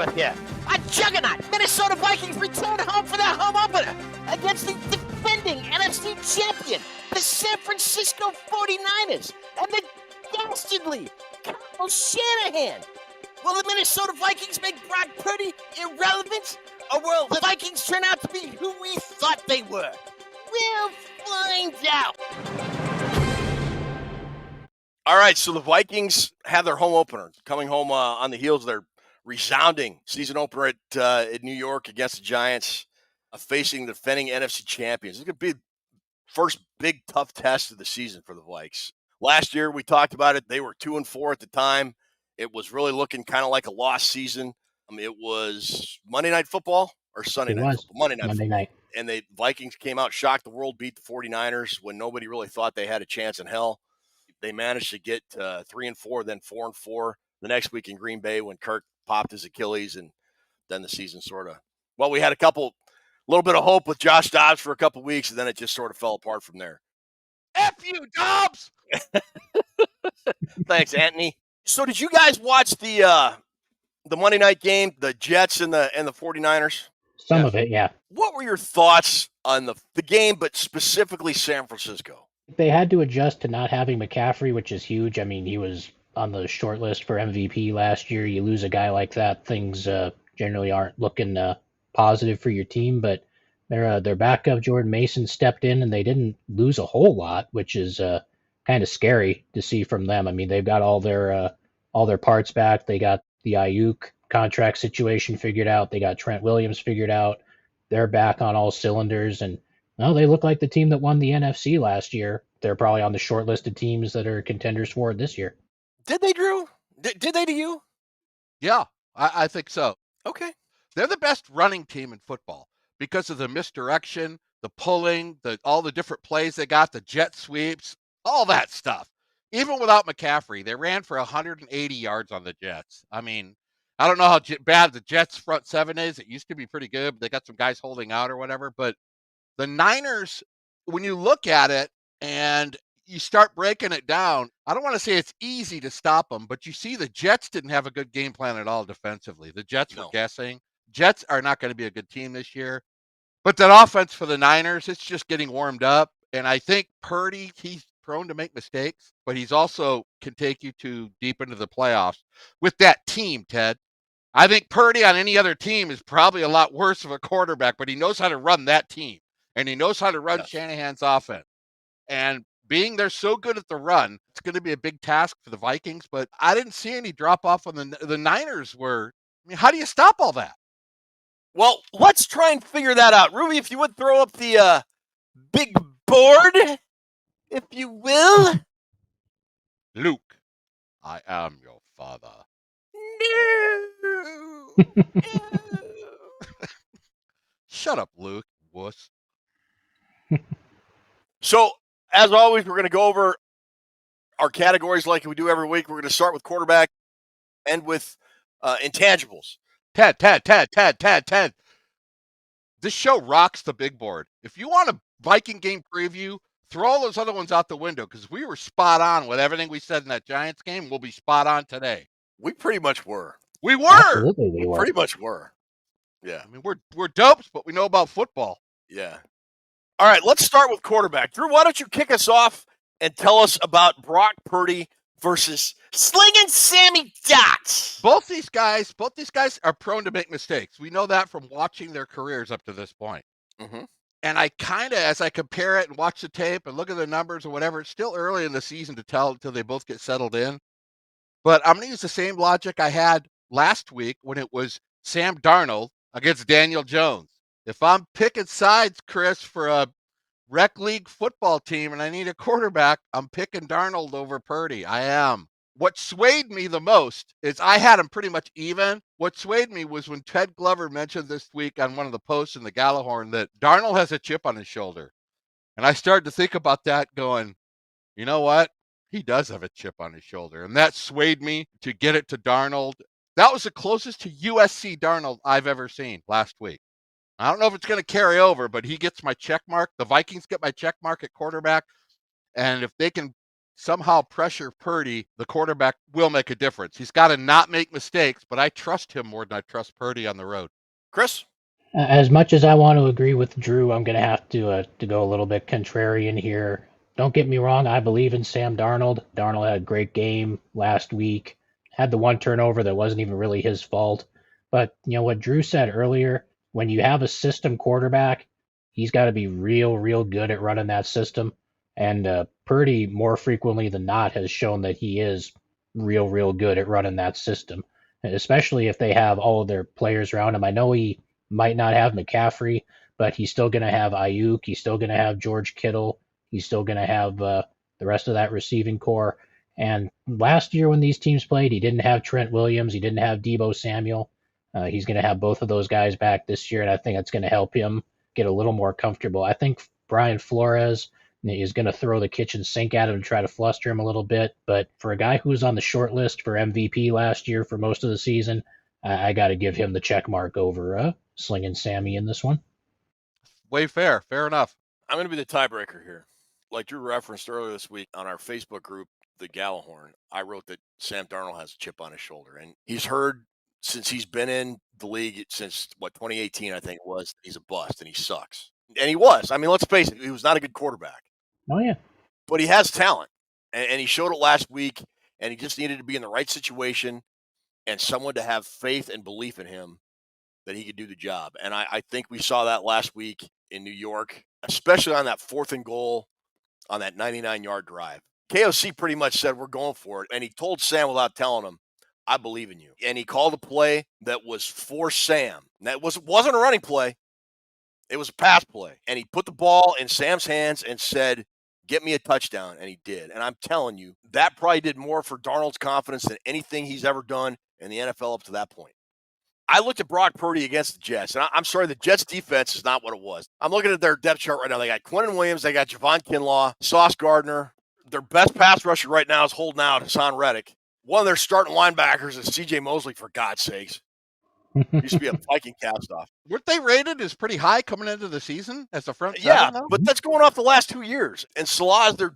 over here. A juggernaut! Minnesota Vikings return home for their home opener against the defending NFC champion, the San Francisco 49ers, and the dastardly Kyle Shanahan. Will the Minnesota Vikings make Brock Purdy irrelevant? Or will the Vikings turn out to be who we thought they were? We'll find out. All right, so the Vikings have their home opener, coming home on the heels of their resounding season opener at New York against the Giants, facing the defending NFC champions. It's going to be the first big, tough test of the season for the Vikes. Last year, we talked about it. They were 2-4 at the time. It was really looking kind of like a lost season. It was Monday Night Football or Sunday Night Football? Monday night. And the Vikings came out, shocked the world, beat the 49ers when nobody really thought they had a chance in hell. They managed to get 3-4, then 4-4 the next week in Green Bay when Kirk popped his Achilles, and then the season we had a little bit of hope with Josh Dobbs for a couple weeks, and then it just sort of fell apart from there. F you, Dobbs! Thanks, Anthony. So did you guys watch the Monday night game, the Jets and the 49ers? Some of it, yeah. What were your thoughts on the game, but specifically San Francisco? They had to adjust to not having McCaffrey, which is huge. I mean, he was on the short list for MVP last year. You lose a guy like that, things generally aren't looking positive for your team. But their backup, Jordan Mason, stepped in, and they didn't lose a whole lot, which is kind of scary to see from them. I mean, they've got all their parts back. They got the Ayuk contract situation figured out. They got Trent Williams figured out. They're back on all cylinders, and they look like the team that won the NFC last year. They're probably on the short list of teams that are contenders for it this year. Did they, Drew? Did they to you? Yeah, I think so. Okay. They're the best running team in football because of the misdirection, the pulling, all the different plays they got, the jet sweeps, all that stuff. Even without McCaffrey, they ran for 180 yards on the Jets. I mean, I don't know how bad the Jets' front seven is. It used to be pretty good. They got some guys holding out or whatever. But the Niners, when you look at it and you start breaking it down, I don't want to say it's easy to stop them, but you see the Jets didn't have a good game plan at all defensively. The Jets were guessing. Jets are not going to be a good team this year. But that offense for the Niners, it's just getting warmed up. And I think Purdy, he's prone to make mistakes, but he's also can take you to deep into the playoffs with that team, Ted. I think Purdy on any other team is probably a lot worse of a quarterback, but he knows how to run that team, and he knows how to run Shanahan's offense. And being they're so good at the run, it's going to be a big task for the Vikings, but I didn't see any drop off on the Niners were. I mean, how do you stop all that? Well, let's try and figure that out. Ruby, if you would throw up the big board, if you will. Luke, I am your father. No. Shut up, Luke, wuss. So, as always, we're going to go over our categories like we do every week. We're going to start with quarterback, end with intangibles. Ted. This show rocks the big board. If you want a Viking game preview, throw all those other ones out the window because we were spot on with everything we said in that Giants game. We'll be spot on today. We pretty much were. We were. Absolutely, we were. Pretty much were. Yeah. I mean, we're dopes, but we know about football. Yeah. All right, let's start with quarterback. Drew, why don't you kick us off and tell us about Brock Purdy versus Slinging Sammy Dots? Both these guys are prone to make mistakes. We know that from watching their careers up to this point. Mm-hmm. And I kind of, as I compare it and watch the tape and look at the numbers or whatever, it's still early in the season to tell until they both get settled in. But I'm going to use the same logic I had last week when it was Sam Darnold against Daniel Jones. If I'm picking sides, Chris, for a rec league football team and I need a quarterback, I'm picking Darnold over Purdy. I am. What swayed me the most is I had him pretty much even. What swayed me was when Ted Glover mentioned this week on one of the posts in the Gallahorn that Darnold has a chip on his shoulder. And I started to think about that going, you know what? He does have a chip on his shoulder. And that swayed me to get it to Darnold. That was the closest to USC Darnold I've ever seen last week. I don't know if it's going to carry over, but he gets my check mark. The Vikings get my check mark at quarterback. And if they can somehow pressure Purdy, the quarterback will make a difference. He's got to not make mistakes, but I trust him more than I trust Purdy on the road. Chris? As much as I want to agree with Drew, I'm going to have to go a little bit contrarian here. Don't get me wrong, I believe in Sam Darnold. Darnold had a great game last week, had the one turnover that wasn't even really his fault. But what Drew said earlier, when you have a system quarterback, he's got to be real good at running that system. And Purdy, more frequently than not, has shown that he is real good at running that system, especially if they have all of their players around him. I know he might not have McCaffrey, but he's still going to have Ayuk. He's still going to have George Kittle. He's still going to have the rest of that receiving core. And last year when these teams played, he didn't have Trent Williams. He didn't have Deebo Samuel. He's going to have both of those guys back this year, and I think that's going to help him get a little more comfortable. I think Brian Flores is going to throw the kitchen sink at him and try to fluster him a little bit. But for a guy who was on the short list for MVP last year for most of the season, I got to give him the check mark over Slinging Sammy in this one. Way fair. Fair enough. I'm going to be the tiebreaker here. Like Drew referenced earlier this week on our Facebook group, the Gallahorn, I wrote that Sam Darnold has a chip on his shoulder. And he's heard since he's been in the league since, 2018, I think it was, he's a bust and he sucks. And he was. I mean, let's face it, he was not a good quarterback. Oh, yeah. But he has talent. And he showed it last week, and he just needed to be in the right situation and someone to have faith and belief in him that he could do the job. And I think we saw that last week in New York, especially on that 4th and goal on that 99-yard drive. KOC pretty much said, we're going for it. And he told Sam without telling him, I believe in you. And he called a play that was for Sam. And that wasn't a running play. It was a pass play. And he put the ball in Sam's hands and said, get me a touchdown. And he did. And I'm telling you, that probably did more for Darnold's confidence than anything he's ever done in the NFL up to that point. I looked at Brock Purdy against the Jets, and I'm sorry, the Jets' defense is not what it was. I'm looking at their depth chart right now. They got Quinnen Williams, they got Javon Kinlaw, Sauce Gardner. Their best pass rusher right now is holding out Hassan Reddick. One of their starting linebackers is C.J. Mosley, for God's sakes. Used to be a Viking cast off. Weren't they rated as pretty high coming into the season as a front Yeah, seven, though? but that's going off the last 2 years. And Salah is their,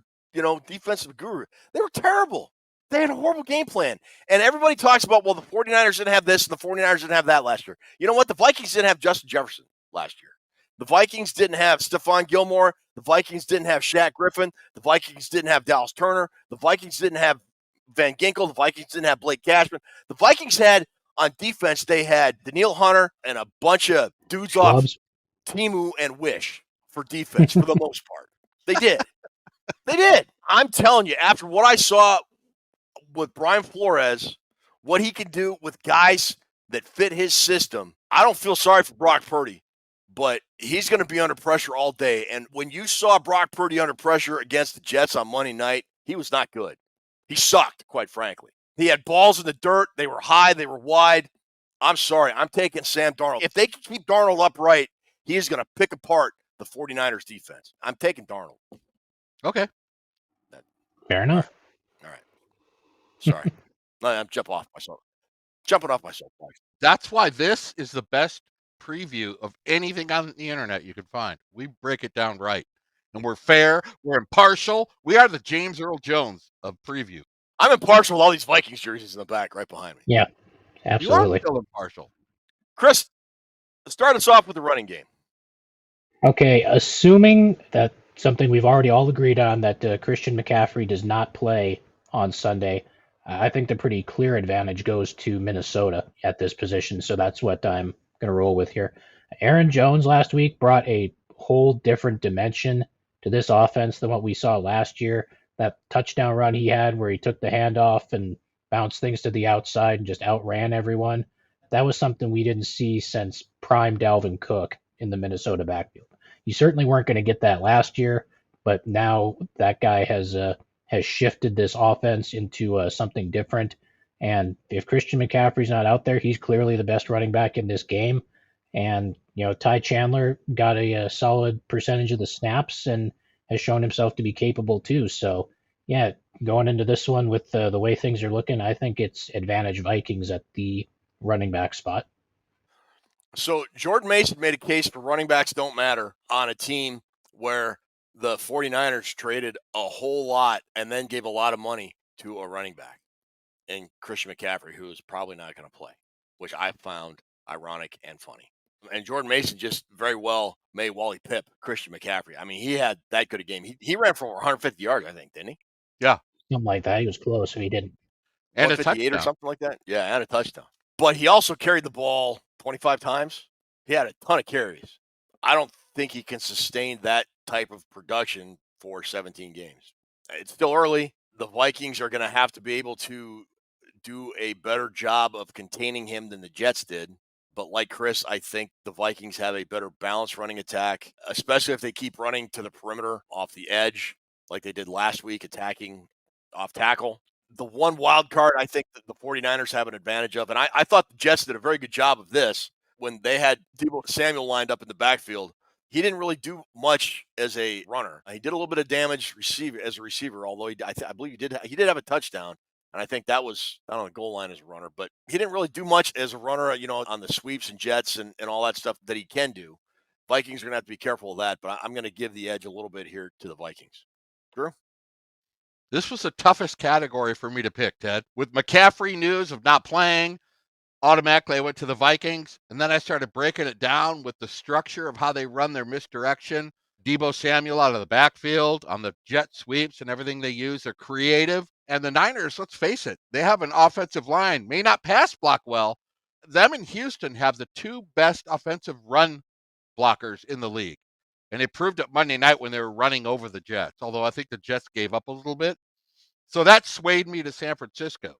defensive guru. They were terrible. They had a horrible game plan. And everybody talks about, well, the 49ers didn't have this and the 49ers didn't have that last year. You know what? The Vikings didn't have Justin Jefferson last year. The Vikings didn't have Stephon Gilmore. The Vikings didn't have Shaq Griffin. The Vikings didn't have Dallas Turner. The Vikings didn't have Van Ginkel. The Vikings didn't have Blake Cashman. The Vikings had, on defense, they had Daniil Hunter and a bunch of dudes off Timu and Wish for defense for the most part. They did. They did. I'm telling you, after what I saw with Brian Flores, what he can do with guys that fit his system, I don't feel sorry for Brock Purdy, but he's going to be under pressure all day. And when you saw Brock Purdy under pressure against the Jets on Monday night, he was not good. He sucked, quite frankly. He had balls in the dirt. They were high. They were wide. I'm sorry. I'm taking Sam Darnold. If they can keep Darnold upright, he is going to pick apart the 49ers defense. I'm taking Darnold. Okay. Fair enough. All right. Sorry. I'm jumping off myself. That's why this is the best preview of anything on the internet you can find. We break it down right. And we're fair. We're impartial. We are the James Earl Jones of preview. I'm impartial with all these Vikings jerseys in the back right behind me. Yeah, absolutely. You are still impartial. Chris, start us off with the running game. Okay, assuming that something we've already all agreed on, that Christian McCaffrey does not play on Sunday, I think the pretty clear advantage goes to Minnesota at this position, so that's what I'm going to roll with here. Aaron Jones last week brought a whole different dimension to this offense than what we saw last year. That touchdown run he had where he took the handoff and bounced things to the outside and just outran everyone, that was something we didn't see since prime Dalvin Cook in the Minnesota backfield. You certainly weren't going to get that last year, but now that guy has shifted this offense into something different. And if Christian McCaffrey's not out there, he's clearly the best running back in this game. And, Ty Chandler got a solid percentage of the snaps and has shown himself to be capable too. So, yeah, going into this one with the way things are looking, I think it's advantage Vikings at the running back spot. So Jordan Mason made a case for running backs don't matter on a team where the 49ers traded a whole lot and then gave a lot of money to a running back in Christian McCaffrey, who is probably not going to play, which I found ironic and funny. And Jordan Mason just very well made Wally Pipp Christian McCaffrey. I mean, he had that good a game. He ran for over 150 yards, I think, didn't he? Yeah. Something like that. He was close if he didn't. And a 158 or touchdown. something like that. Yeah, and a touchdown. But he also carried the ball 25 times. He had a ton of carries. I don't think he can sustain that type of production for 17 games. It's still early. The Vikings are going to have to be able to do a better job of containing him than the Jets did. But like Chris, I think the Vikings have a better balanced running attack, especially if they keep running to the perimeter off the edge like they did last week, attacking off tackle. The one wild card I think that the 49ers have an advantage of, and I thought the Jets did a very good job of this when they had Deebo Samuel lined up in the backfield. He didn't really do much as a runner. He did a little bit of damage as a receiver, although I believe he did have a touchdown. And I think that was not on the goal line as a runner, but he didn't really do much as a runner, on the sweeps and jets and all that stuff that he can do. Vikings are going to have to be careful of that, but I'm going to give the edge a little bit here to the Vikings. Drew? This was the toughest category for me to pick, Ted. With McCaffrey news of not playing, automatically I went to the Vikings, and then I started breaking it down with the structure of how they run their misdirection. Deebo Samuel out of the backfield on the jet sweeps and everything they use. They're creative. And the Niners, let's face it, they have an offensive line, may not pass block well. Them and Houston have the two best offensive run blockers in the league. And they proved it Monday night when they were running over the Jets, although I think the Jets gave up a little bit. So that swayed me to San Francisco.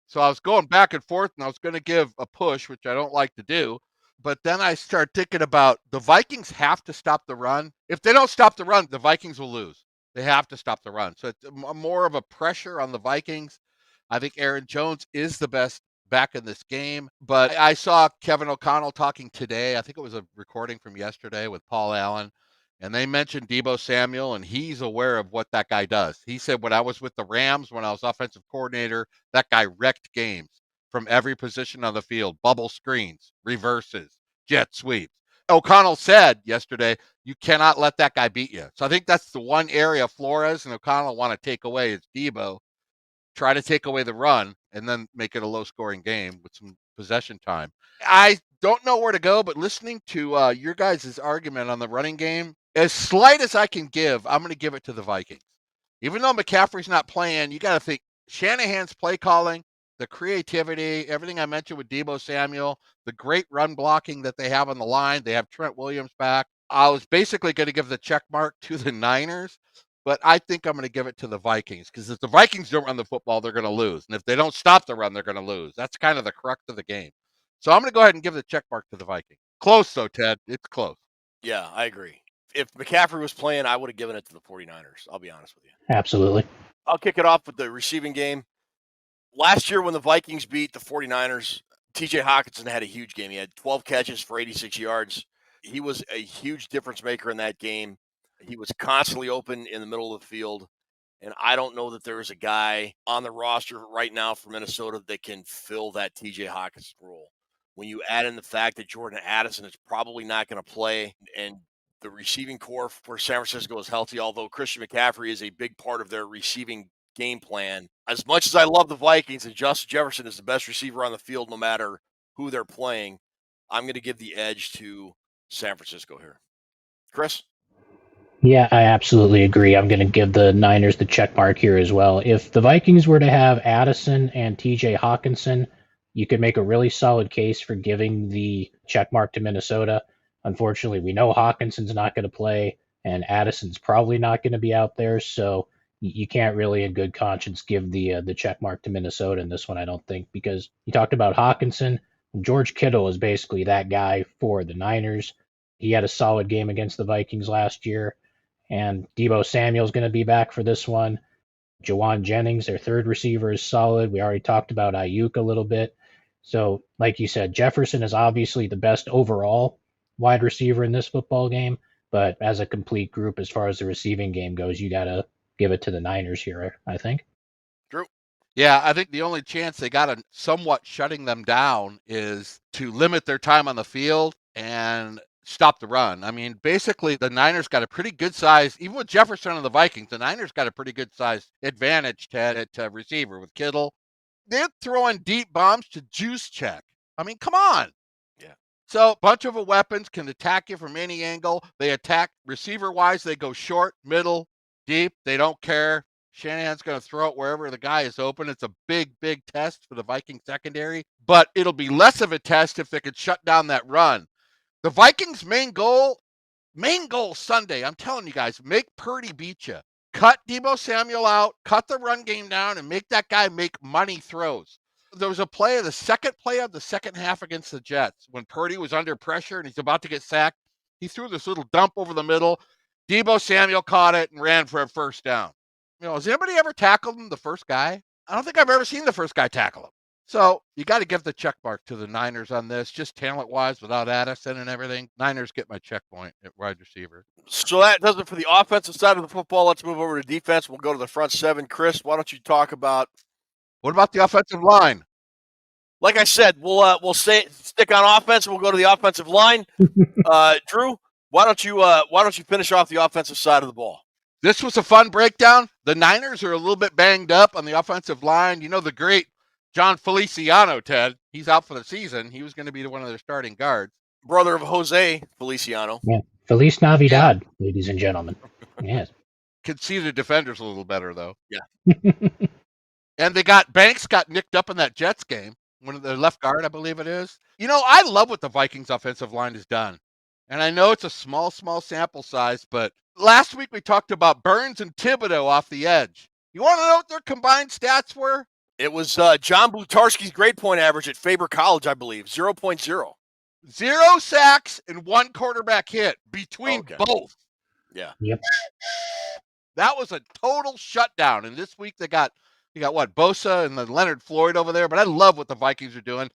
So I was going back and forth, and I was going to give a push, which I don't like to do. But then I start thinking about the Vikings have to stop the run. If they don't stop the run, the Vikings will lose. They have to stop the run. So it's more of a pressure on the Vikings. I think Aaron Jones is the best back in this game. But I saw Kevin O'Connell talking today. I think it was a recording from yesterday with Paul Allen. And they mentioned Deebo Samuel, and he's aware of what that guy does. He said, when I was with the Rams, when I was offensive coordinator, that guy wrecked games from every position on the field, bubble screens, reverses, jet sweeps. O'Connell said yesterday, you cannot let that guy beat you. So I think that's the one area Flores and O'Connell want to take away is Deebo. Try to take away the run and then make it a low-scoring game with some possession time. I don't know where to go, but listening to your guys' argument on the running game, as slight as I can give, I'm going to give it to the Vikings. Even though McCaffrey's not playing, you got to think Shanahan's play calling, the creativity, everything I mentioned with Deebo Samuel, the great run blocking that they have on the line. They have Trent Williams back. I was basically going to give the check mark to the Niners, but I think I'm going to give it to the Vikings because if the Vikings don't run the football, they're going to lose. And if they don't stop the run, they're going to lose. That's kind of the crux of the game. So I'm going to go ahead and give the check mark to the Vikings. Close, though, Ted. It's close. Yeah, I agree. If McCaffrey was playing, I would have given it to the 49ers. I'll be honest with you. Absolutely. I'll kick it off with the receiving game. Last year when the Vikings beat the 49ers, TJ Hawkinson had a huge game. He had 12 catches for 86 yards. He was a huge difference maker in that game. He was constantly open in the middle of the field. And I don't know that there is a guy on the roster right now for Minnesota that can fill that TJ Hawkinson role. When you add in the fact that Jordan Addison is probably not going to play and the receiving core for San Francisco is healthy, although Christian McCaffrey is a big part of their receiving game plan. As much as I love the Vikings and Justin Jefferson is the best receiver on the field no matter who they're playing, I'm going to give the edge to San Francisco here. Chris? Yeah, I absolutely agree. I'm going to give the Niners the check mark here as well. If the Vikings were to have Addison and TJ Hawkinson, you could make a really solid case for giving the check mark to Minnesota. Unfortunately, we know Hawkinson's not going to play, and Addison's probably not going to be out there, so you can't really, in good conscience, give the check mark to Minnesota in this one, I don't think, because you talked about Hawkinson. George Kittle is basically that guy for the Niners. He had a solid game against the Vikings last year. And Deebo Samuel's going to be back for this one. Jawan Jennings, their third receiver, is solid. We already talked about Ayuk a little bit. So, like you said, Jefferson is obviously the best overall wide receiver in this football game. But as a complete group, as far as the receiving game goes, you got to give it to the Niners here, I think. Drew? Yeah, I think the only chance they got of somewhat shutting them down is to limit their time on the field and stop the run. I mean, basically, the Niners got a pretty good size, even with Jefferson and the Vikings, the Niners got a pretty good size advantage at receiver with Kittle. They're throwing deep bombs to juice check. I mean, come on. Yeah. So, bunch of weapons can attack you from any angle. They attack receiver-wise. They go short, middle, deep. They don't care. Shanahan's going to throw it wherever the guy is open. It's a big, big test for the Viking secondary, but it'll be less of a test if they could shut down that run. The Vikings' main goal Sunday, I'm telling you guys, make Purdy beat you. Cut Deebo Samuel out, cut the run game down, and make that guy make money throws. There was a play, the second play of the second half against the Jets, when Purdy was under pressure and he's about to get sacked. He threw this little dump over the middle. Deebo Samuel caught it and ran for a first down. Has anybody ever tackled him, the first guy? I don't think I've ever seen the first guy tackle him. So you got to give the check mark to the Niners on this, just talent-wise, without Addison and everything. Niners get my check point at wide receiver. So that does it for the offensive side of the football. Let's move over to defense. We'll go to the front seven. Chris, why don't you talk about? What about the offensive line? Like I said, we'll stick on offense, and we'll go to the offensive line. Drew, why don't you finish off the offensive side of the ball? This was a fun breakdown. The Niners are a little bit banged up on the offensive line. The great John Feliciano, Ted. He's out for the season. He was going to be one of their starting guards. Brother of Jose Feliciano. Yeah. Feliz Navidad, ladies and gentlemen. Yes. Could see the defenders a little better, though. Yeah. And Banks got nicked up in that Jets game. One of the left guard, I believe it is. I love what the Vikings offensive line has done. And I know it's a small sample size, but last week we talked about Burns and Thibodeau off the edge. You want to know what their combined stats were? It was John Blutarski's grade point average at Faber College, I believe, 0.0. 0 sacks and 1 quarterback hit between both. Yeah. Yep. That was a total shutdown. And this week you got what, Bosa and then Leonard Floyd over there. But I love what the Vikings are doing.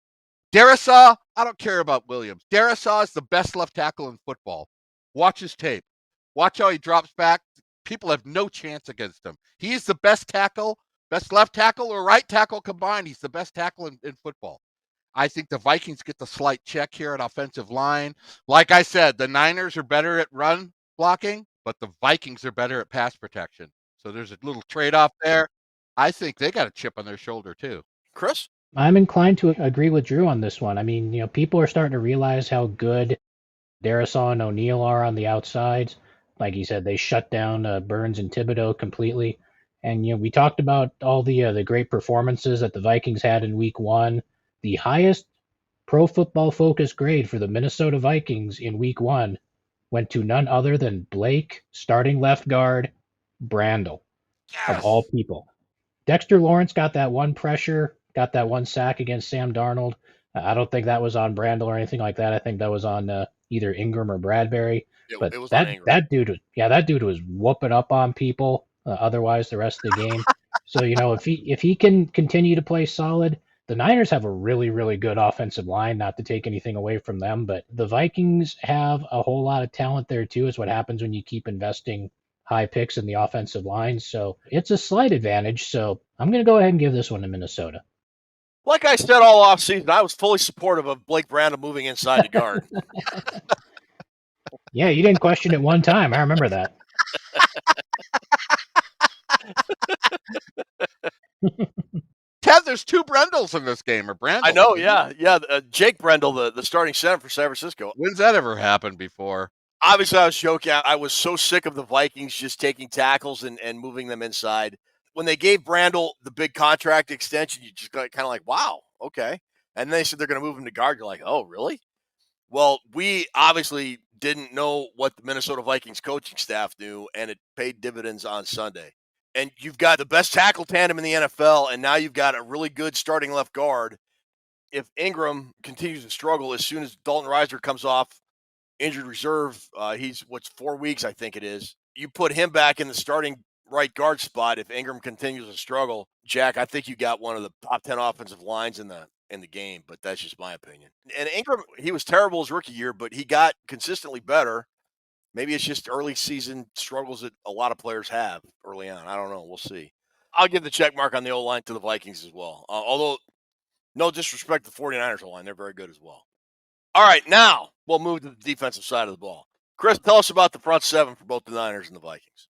Darisaw, I don't care about Williams. Darisaw is the best left tackle in football. Watch his tape. Watch how he drops back. People have no chance against him. He's the best tackle, best left tackle or right tackle combined. He's the best tackle in football. I think the Vikings get the slight check here at offensive line. Like I said, the Niners are better at run blocking, but the Vikings are better at pass protection. So there's a little trade-off there. I think they got a chip on their shoulder too. Chris? I'm inclined to agree with Drew on this one. I mean, people are starting to realize how good Darisaw and O'Neal are on the outsides. Like he said, they shut down Burns and Thibodeau completely. And we talked about all the great performances that the Vikings had in Week 1. The highest Pro Football Focus grade for the Minnesota Vikings in Week 1 went to none other than Blake, starting left guard, Brandel, of all people. Dexter Lawrence got that one pressure, got that one sack against Sam Darnold. I don't think that was on Brandel or anything like that. I think that was on either Ingram or Bradbury. But it was on Ingram. that dude was whooping up on people. Otherwise, the rest of the game. So if he can continue to play solid, the Niners have a really, really good offensive line. Not to take anything away from them, but the Vikings have a whole lot of talent there too. Is what happens when you keep investing high picks in the offensive line. So it's a slight advantage. So I'm going to go ahead and give this one to Minnesota. Like I said all offseason, I was fully supportive of Blake Brandel moving inside the guard. Yeah, you didn't question it one time. I remember that. Ted, there's 2 Brendels in this game, or Brandel. I know, yeah. Jake Brendel, the starting center for San Francisco. When's that ever happened before? Obviously, I was joking. I was so sick of the Vikings just taking tackles and moving them inside. When they gave Brandel the big contract extension, you just got kind of like, wow, okay. And they said they're going to move him to guard. You're like, oh, really? Well, we obviously didn't know what the Minnesota Vikings coaching staff knew, and it paid dividends on Sunday. And you've got the best tackle tandem in the NFL, and now you've got a really good starting left guard. If Ingram continues to struggle as soon as Dalton Risner comes off injured reserve, he's 4 weeks, I think it is. You put him back in the starting right guard spot. If Ingram continues to struggle, Jack, I think you got one of the top 10 offensive lines in the game, but that's just my opinion. And Ingram, he was terrible his rookie year, but he got consistently better. Maybe it's just early season struggles that a lot of players have early on. I don't know. We'll see. I'll give the check mark on the O-line to the Vikings as well. Although, no disrespect to the 49ers O-line. They're very good as well. All right, now we'll move to the defensive side of the ball. Chris, tell us about the front seven for both the Niners and the Vikings.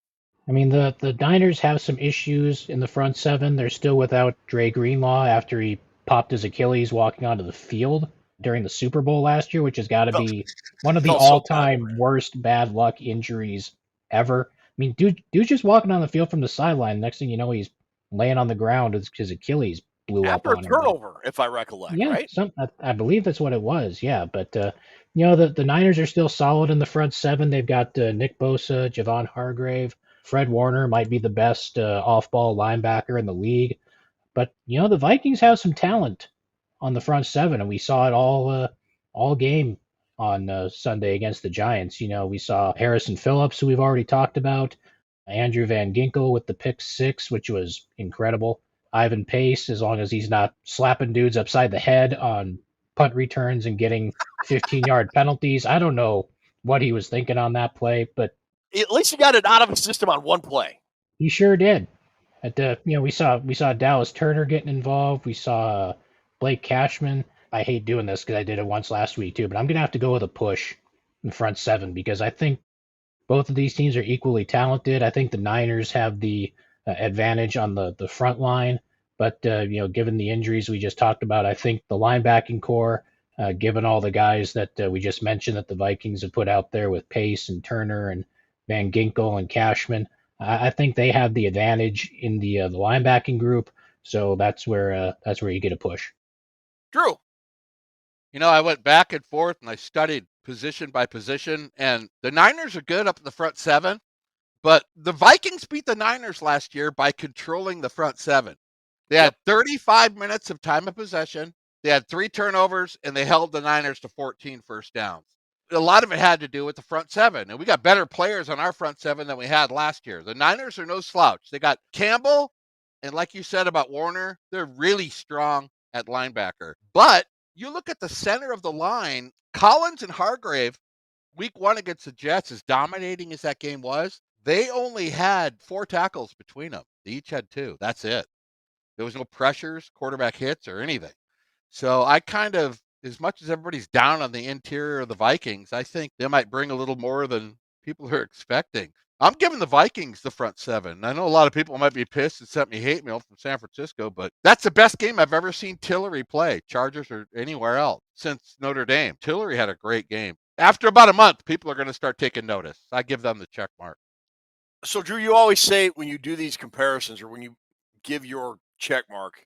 I mean, the Niners have some issues in the front seven. They're still without Dre Greenlaw after he popped his Achilles walking onto the field during the Super Bowl last year, which has got to be one of the Felt so bad for all-time him. worst bad luck injuries ever. I mean, dude's just walking on the field from the sideline. Next thing you know, he's laying on the ground as his Achilles blew up After a on him. But turnover, if I recollect, yeah, right? I believe that's what it was. Yeah, but the Niners are still solid in the front seven. They've got Nick Bosa, Javon Hargrave, Fred Warner might be the best off-ball linebacker in the league. But the Vikings have some talent on the front seven, and we saw it all game on Sunday against the Giants. We saw Harrison Phillips, who we've already talked about, Andrew Van Ginkel with the pick six, which was incredible. Ivan Pace, as long as he's not slapping dudes upside the head on punt returns and getting 15-yard penalties. I don't know what he was thinking on that play, but At least he got it out of his system on one play. he sure did. We saw Dallas Turner getting involved. We saw Blake Cashman. I hate doing this because I did it once last week too, but I'm gonna have to go with a push in front seven because I think both of these teams are equally talented. I think the Niners have the advantage on the front line, but given the injuries we just talked about, I think the linebacking core, given all the guys that we just mentioned that the Vikings have put out there with Pace and Turner and Van Ginkel and Cashman, I think they have the advantage in the linebacking group. So that's where you get a push. Drew. I went back and forth and I studied position by position, and the Niners are good up in the front seven, but the Vikings beat the Niners last year by controlling the front seven. They had 35 minutes of time of possession. They had 3 turnovers, and they held the Niners to 14 first downs. A lot of it had to do with the front seven, and we got better players on our front seven than we had last year. The Niners are no slouch. They got Campbell, and like you said about Warner, they're really strong at linebacker. But you look at the center of the line, Collins and Hargrave, week 1 against the Jets, as dominating as that game was, they only had 4 tackles between them. They each had 2. That's it. There was no pressures, quarterback hits, or anything. So I kind of, as much as everybody's down on the interior of the Vikings, I think they might bring a little more than people are expecting. I'm giving the Vikings the front seven. I know a lot of people might be pissed and sent me hate mail from San Francisco, but that's the best game I've ever seen Tillery play, Chargers or anywhere else, since Notre Dame. Tillery had a great game. After about a month, people are going to start taking notice. I give them the check mark. So, Drew, you always say when you do these comparisons or when you give your check mark,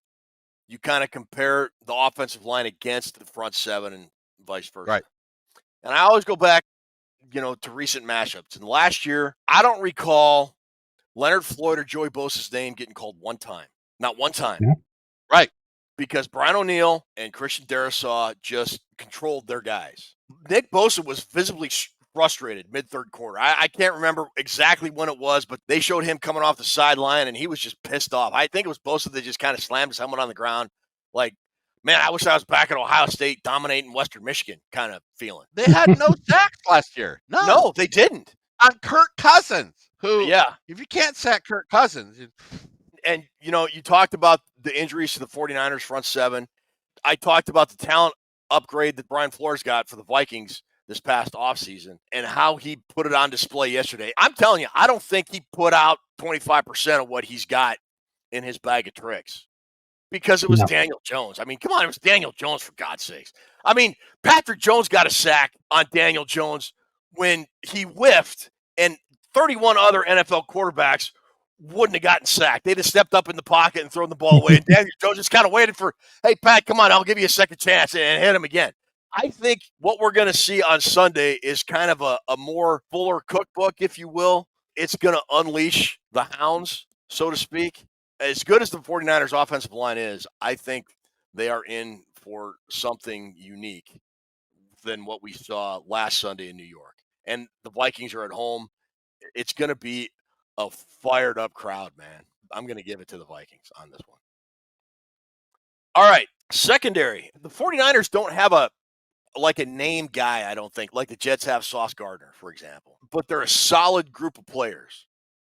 you kind of compare the offensive line against the front seven and vice versa. Right. And I always go back, to recent matchups. And last year, I don't recall Leonard Floyd or Joey Bosa's name getting called one time. Not one time. Yeah. Right. Because Brian O'Neill and Christian Darrisaw just controlled their guys. Nick Bosa was visibly frustrated mid-third quarter. I can't remember exactly when it was, but they showed him coming off the sideline, and he was just pissed off. I think it was Bosa that just kind of slammed his helmet on the ground like, man, I wish I was back at Ohio State dominating Western Michigan kind of feeling. They had no sacks last year. No, they didn't. On Kirk Cousins, who, Yeah. if you can't sack Kirk Cousins. And, you talked about the injuries to the 49ers front seven. I talked about the talent upgrade that Brian Flores got for the Vikings this past offseason and how he put it on display yesterday. I'm telling you, I don't think he put out 25% of what he's got in his bag of tricks because it was Daniel Jones. I mean, come on, it was Daniel Jones, for God's sakes. I mean, Patrick Jones got a sack on Daniel Jones when he whiffed, and 31 other NFL quarterbacks wouldn't have gotten sacked. They'd have stepped up in the pocket and thrown the ball away. And Daniel Jones just kind of waited for, hey, Pat, come on, I'll give you a second chance, and hit him again. I think what we're going to see on Sunday is kind of a more fuller cookbook, if you will. It's going to unleash the hounds, so to speak. As good as the 49ers offensive line is, I think they are in for something unique than what we saw last Sunday in New York. And the Vikings are at home. It's going to be a fired up crowd, man. I'm going to give it to the Vikings on this one. All right, secondary. The 49ers don't have a name guy, I don't think, like the Jets have Sauce Gardner, for example. But they're a solid group of players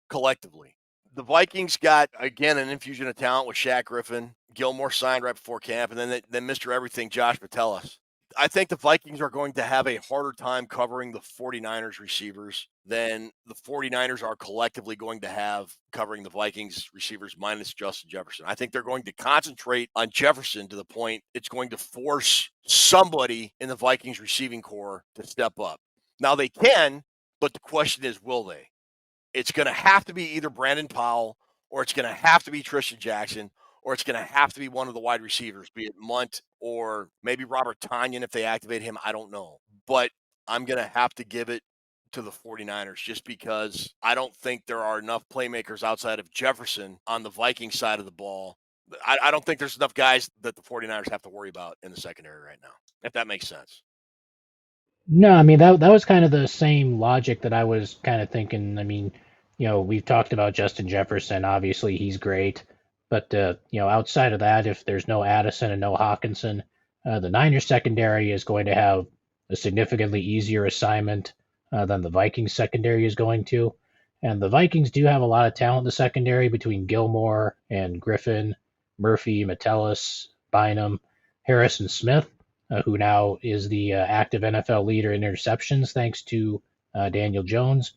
collectively. The Vikings got, again, an infusion of talent with Shaq Griffin. Gilmore signed right before camp, and then Mr. Everything, Josh Metellus, I think the Vikings are going to have a harder time covering the 49ers receivers than the 49ers are collectively going to have covering the Vikings receivers minus Justin Jefferson. I think they're going to concentrate on Jefferson to the point it's going to force somebody in the Vikings receiving core to step up. Now they can, but the question is, will they? It's going to have to be either Brandon Powell, or it's going to have to be Tristan Jackson, or it's going to have to be one of the wide receivers, be it Munt or maybe Robert Tonyan if they activate him. I don't know. But I'm going to have to give it to the 49ers just because I don't think there are enough playmakers outside of Jefferson on the Viking side of the ball. I don't think there's enough guys that the 49ers have to worry about in the secondary right now, if that makes sense. No, I mean that was kind of the same logic that I was kind of thinking. I mean, we've talked about Justin Jefferson. Obviously, he's great, but outside of that, if there's no Addison and no Hawkinson, the Niners secondary is going to have a significantly easier assignment than the Vikings secondary is going to. And the Vikings do have a lot of talent in the secondary between Gilmore and Griffin, Murphy, Metellus, Bynum, Harrison Smith, who now is the active NFL leader in interceptions thanks to Daniel Jones.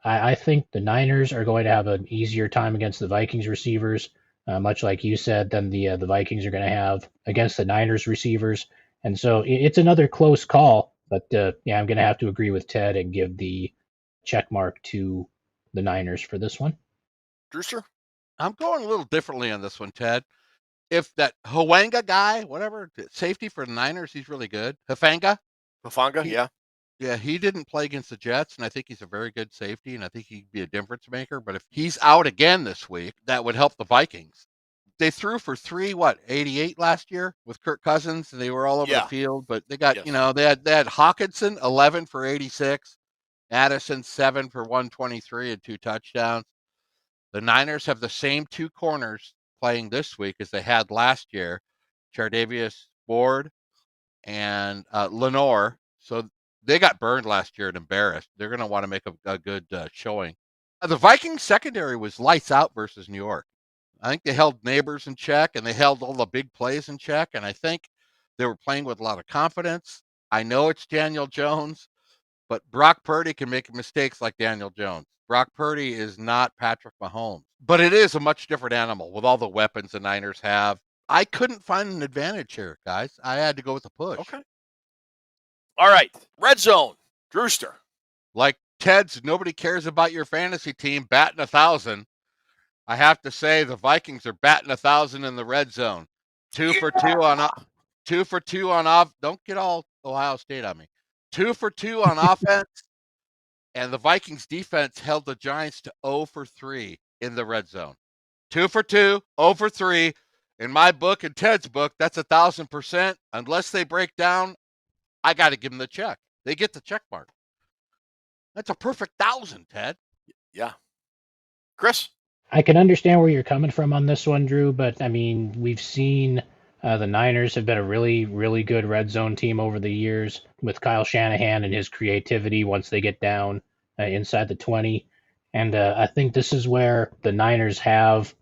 I think the Niners are going to have an easier time against the Vikings receivers, much like you said, than the Vikings are going to have against the Niners receivers. And so it's another close call, but yeah, I'm going to have to agree with Ted and give the check mark to the Niners for this one. Drewster? I'm going a little differently on this one, Ted. If that Hwanga guy, whatever, safety for the Niners, he's really good. Hufanga, Yeah. Yeah, he didn't play against the Jets, and I think he's a very good safety, and I think he'd be a difference maker. But if he's out again this week, that would help the Vikings. They threw for 88 last year with Kirk Cousins, and they were all over the field. But they got, they had Hawkinson 11 for 86, Addison 7 for 123 and 2 touchdowns. The Niners have the same 2 corners playing this week as they had last year, Chardavius Ward and Lenore. So they got burned last year and embarrassed. They're going to want to make a good showing. The Vikings secondary was lights out versus New York. I think they held Neighbors in check, and they held all the big plays in check, and I think they were playing with a lot of confidence. I know it's Daniel Jones, but Brock Purdy can make mistakes like Daniel Jones. Brock Purdy is not Patrick Mahomes, but it is a much different animal with all the weapons the Niners have. I couldn't find an advantage here, guys. I had to go with a push. Okay. All right. Red zone. Drewster. Like Ted's, nobody cares about your fantasy team batting 1,000. I have to say the Vikings are batting 1,000 in the red zone. 2 for 2 on off. Don't get all Ohio State on me. 2 for 2 on offense. And the Vikings defense held the Giants to 0 for 3 in the red zone. 2 for 2, 0 for 3. In my book and Ted's book, that's 1,000%. Unless they break down, I got to give them the check. They get the check mark. That's a perfect 1,000, Ted. Yeah. Chris? I can understand where you're coming from on this one, Drew, but I mean, we've seen the Niners have been a really, really good red zone team over the years with Kyle Shanahan and his creativity once they get down inside the 20. And I think this is where the Niners have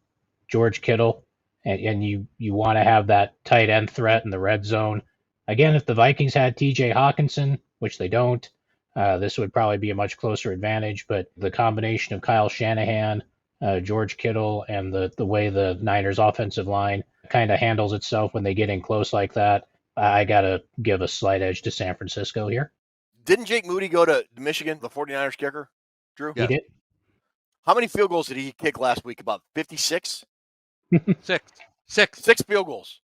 George Kittle, and you want to have that tight end threat in the red zone. Again, if the Vikings had TJ Hawkinson, which they don't, this would probably be a much closer advantage. But the combination of Kyle Shanahan, George Kittle, and the way the Niners offensive line kind of handles itself when they get in close like that, I got to give a slight edge to San Francisco here. Didn't Jake Moody go to Michigan, the 49ers kicker, Drew? He did. How many field goals did he kick last week? About 56? Six field goals.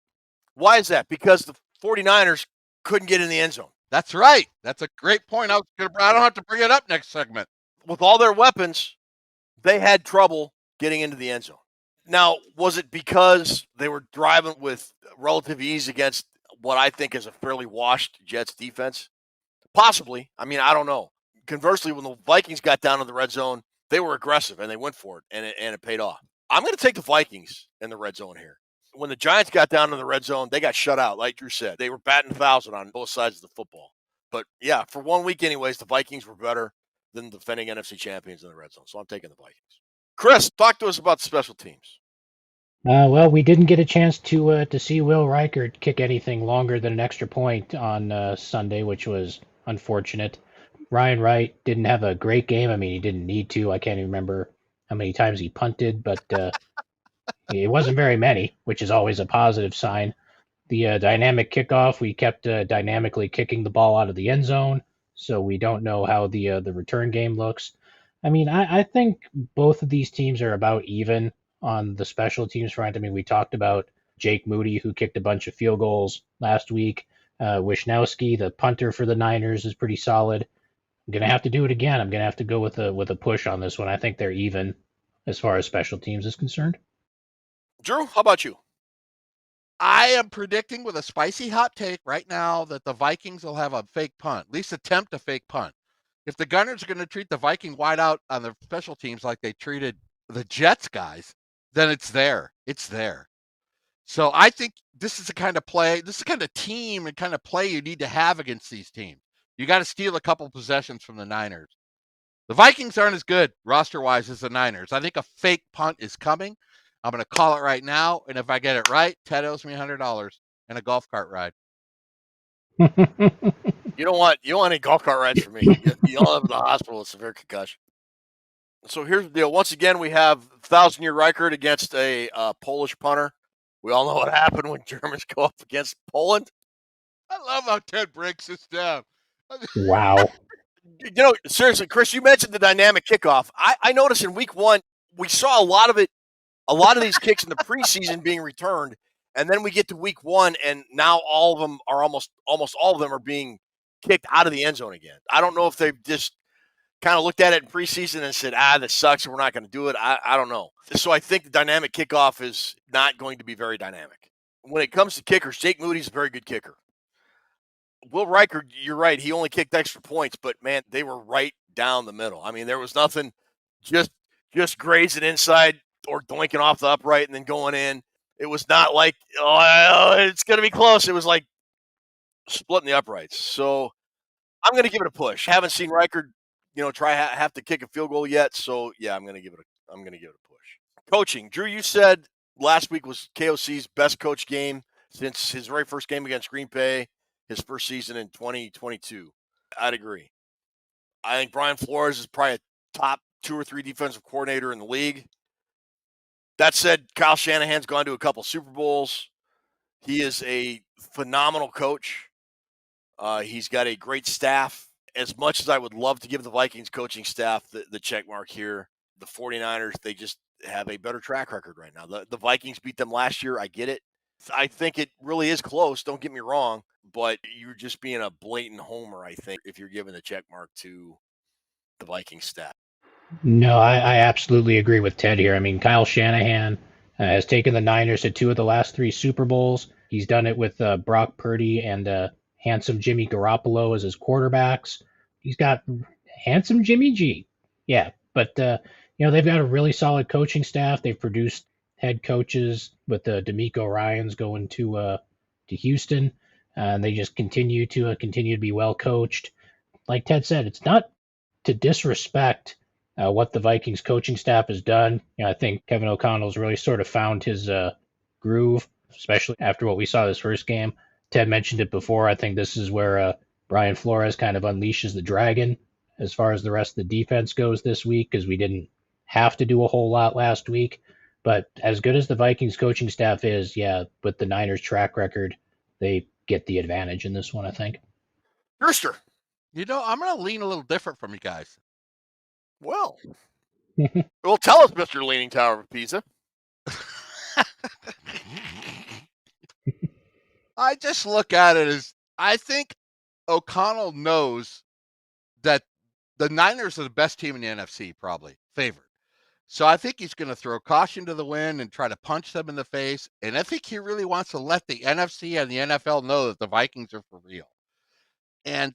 Why is that? Because the 49ers couldn't get in the end zone. That's right. That's a great point. I don't have to bring it up next segment. With all their weapons, they had trouble getting into the end zone. Now, was it because they were driving with relative ease against what I think is a fairly washed Jets defense? Possibly. I mean, I don't know. Conversely, when the Vikings got down in the red zone, they were aggressive and they went for it, and it paid off. I'm going to take the Vikings in the red zone here. When the Giants got down in the red zone, they got shut out, like Drew said. They were batting 1,000 on both sides of the football. But, yeah, for 1 week anyways, the Vikings were better than the defending NFC champions in the red zone. So I'm taking the Vikings. Chris, talk to us about the special teams. Well, we didn't get a chance to see Will Reichert kick anything longer than an extra point on Sunday, which was unfortunate. Ryan Wright didn't have a great game. I mean, he didn't need to. I can't even remember how many times he punted, but it wasn't very many, which is always a positive sign. The dynamic kickoff, we kept dynamically kicking the ball out of the end zone, so we don't know how the return game looks. I mean, I think both of these teams are about even on the special teams front. I mean, we talked about Jake Moody, who kicked a bunch of field goals last week. Wisnowski, the punter for the Niners, is pretty solid. I'm gonna have to do it again. I'm gonna have to go with a push on this one. I think they're even as far as special teams is concerned. Drew, how about you? I am predicting with a spicy hot take right now that the Vikings will have a fake punt, at least attempt a fake punt. If the Gunners are going to treat the Viking wideout on their special teams like they treated the Jets guys, then it's there. It's there. So I think this is the kind of play, this is the kind of team and kind of play you need to have against these teams. You got to steal a couple possessions from the Niners. The Vikings aren't as good roster-wise as the Niners. I think a fake punt is coming. I'm going to call it right now, and if I get it right, Ted owes me $100 and a golf cart ride. You don't want any golf cart rides for me. You all have in the hospital with severe concussion. So here's the deal. Once again, we have 1,000-year Reichert against a Polish punter. We all know what happened when Germans go up against Poland. I love how Ted breaks this down. Wow. You know, seriously, Chris, you mentioned the dynamic kickoff. I noticed in week one, we saw a lot of these kicks in the preseason being returned, and then we get to week one, and now all of them are almost all of them are being kicked out of the end zone again. I don't know if they've just kind of looked at it in preseason and said, this sucks, we're not going to do it. I don't know. So I think the dynamic kickoff is not going to be very dynamic. When it comes to kickers, Jake Moody's a very good kicker. Will Reichert, you're right, he only kicked extra points, but, man, they were right down the middle. I mean, there was nothing just grazing inside or doinking off the upright and then going in. It was not like, it's going to be close. It was like splitting the uprights. So I'm going to give it a push. Haven't seen Reichert, have to kick a field goal yet. So yeah, I'm going to give it a push. Coaching, Drew, you said last week was KOC's best coach game since his very first game against Green Bay, his first season in 2022. I'd agree. I think Brian Flores is probably a top 2 or 3 defensive coordinator in the league. That said, Kyle Shanahan's gone to a couple Super Bowls. He is a phenomenal coach. He's got a great staff. As much as I would love to give the Vikings coaching staff the check mark here, the 49ers, they just have a better track record right now. The Vikings beat them last year. I get it. I think it really is close. Don't get me wrong. But you're just being a blatant homer, I think, if you're giving the check mark to the Vikings staff. No, I absolutely agree with Ted here. I mean, Kyle Shanahan has taken the Niners to 2 of the last 3 Super Bowls. He's done it with Brock Purdy and handsome Jimmy Garoppolo as his quarterbacks. He's got handsome Jimmy G. Yeah, but they've got a really solid coaching staff. They've produced head coaches with D'Amico Ryans going to Houston, and they just continue to be well coached. Like Ted said, it's not to disrespect what the Vikings coaching staff has done. I think Kevin O'Connell's really sort of found his groove, especially after what we saw this first game. Ted mentioned it before. I think this is where Brian Flores kind of unleashes the dragon as far as the rest of the defense goes this week, because we didn't have to do a whole lot last week. But as good as the Vikings coaching staff is, with the Niners track record, they get the advantage in this one, I think. Gerster. I'm going to lean a little different from you guys. Well, tell us, Mr. Leaning Tower of Pisa. I just look at it as, I think O'Connell knows that the Niners are the best team in the NFC, probably favored. So I think he's going to throw caution to the wind and try to punch them in the face. And I think he really wants to let the NFC and the NFL know that the Vikings are for real. And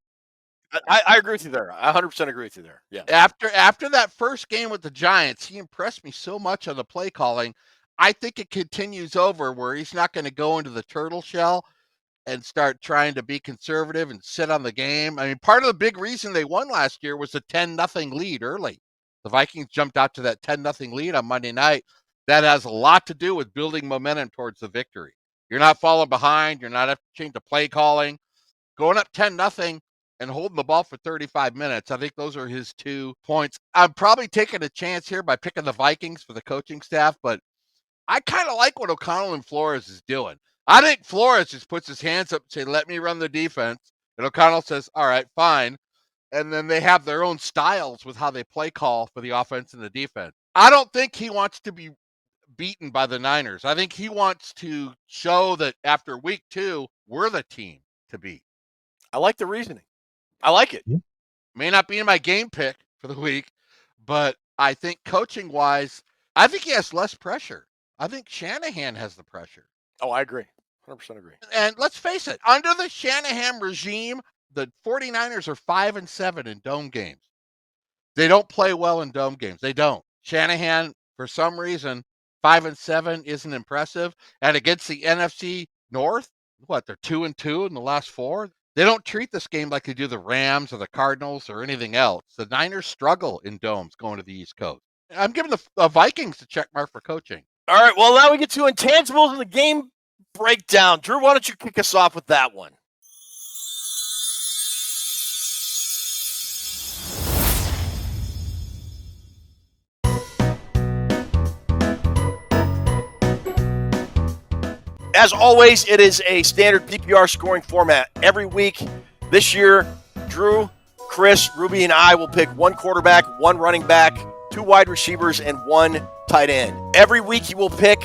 I agree with you there. I 100% agree with you there. Yeah. After that first game with the Giants, he impressed me so much on the play calling. I think it continues over where he's not going to go into the turtle shell and start trying to be conservative and sit on the game. I mean, part of the big reason they won last year was the 10-0 lead early. The Vikings jumped out to that 10-0 lead on Monday night. That has a lot to do with building momentum towards the victory. You're not falling behind. You're not having to change the play calling. Going up 10-0 and holding the ball for 35 minutes. I think those are his 2 points. I'm probably taking a chance here by picking the Vikings for the coaching staff, but I kind of like what O'Connell and Flores is doing. I think Flores just puts his hands up and say, let me run the defense. And O'Connell says, all right, fine. And then they have their own styles with how they play call for the offense and the defense. I don't think he wants to be beaten by the Niners. I think he wants to show that after week 2, we're the team to beat. I like the reasoning. I like it. May not be in my game pick for the week, but I think coaching-wise, I think he has less pressure. I think Shanahan has the pressure. Oh, I agree. 100% agree. And let's face it, under the Shanahan regime, the 49ers are 5-7 in dome games. They don't play well in dome games. They don't. Shanahan, for some reason, 5-7 isn't impressive. And against the NFC North, they're 2-2 in the last 4? They don't treat this game like they do the Rams or the Cardinals or anything else. The Niners struggle in domes going to the East Coast. I'm giving the Vikings a check mark for coaching. All right, well, now we get to intangibles in the game breakdown. Drew, why don't you kick us off with that one? As always, it is a standard PPR scoring format. Every week this year, Drew, Chris, Ruby, and I will pick 1 quarterback, 1 running back, 2 wide receivers, and 1 tight end. Every week you will pick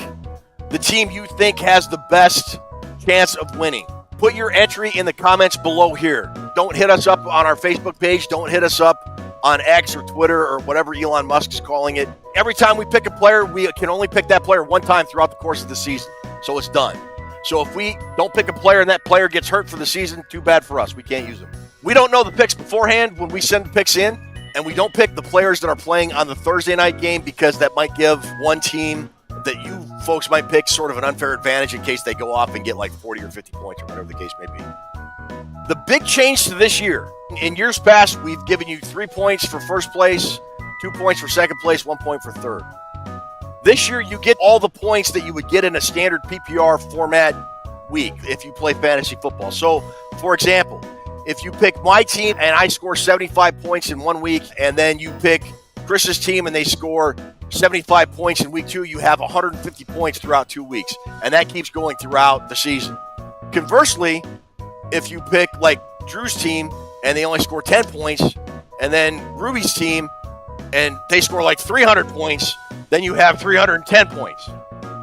the team you think has the best chance of winning. Put your entry in the comments below here. Don't hit us up on our Facebook page. Don't hit us up on X or Twitter or whatever Elon Musk is calling it. Every time we pick a player, we can only pick that player 1 time throughout the course of the season. So it's done. So if we don't pick a player and that player gets hurt for the season, too bad for us. We can't use them. We don't know the picks beforehand when we send the picks in, and we don't pick the players that are playing on the Thursday night game because that might give one team that you folks might pick sort of an unfair advantage in case they go off and get like 40 or 50 points or whatever the case may be. The big change to this year, in years past, we've given you 3 points for first place, 2 points for second place, 1 point for third. This year, you get all the points that you would get in a standard PPR format week if you play fantasy football. So, for example, if you pick my team and I score 75 points in 1 week, and then you pick Chris's team and they score 75 points in week 2, you have 150 points throughout 2 weeks. And that keeps going throughout the season. Conversely, if you pick like Drew's team and they only score 10 points, and then Ruby's team and they score like 300 points, then you have 310 points.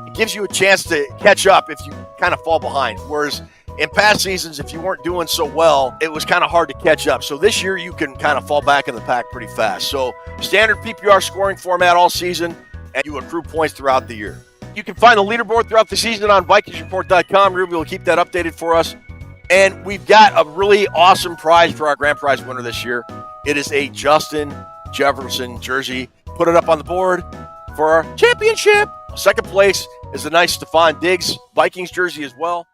It gives you a chance to catch up if you kind of fall behind. Whereas in past seasons, if you weren't doing so well, it was kind of hard to catch up. So this year, you can kind of fall back in the pack pretty fast. So standard PPR scoring format all season, and you accrue points throughout the year. You can find the leaderboard throughout the season on VikingsReport.com. Ruby will keep that updated for us. And we've got a really awesome prize for our grand prize winner this year. It is a Justin Jefferson jersey. Put it up on the board for our championship. Second place is the nice Stephon Diggs Vikings jersey as well.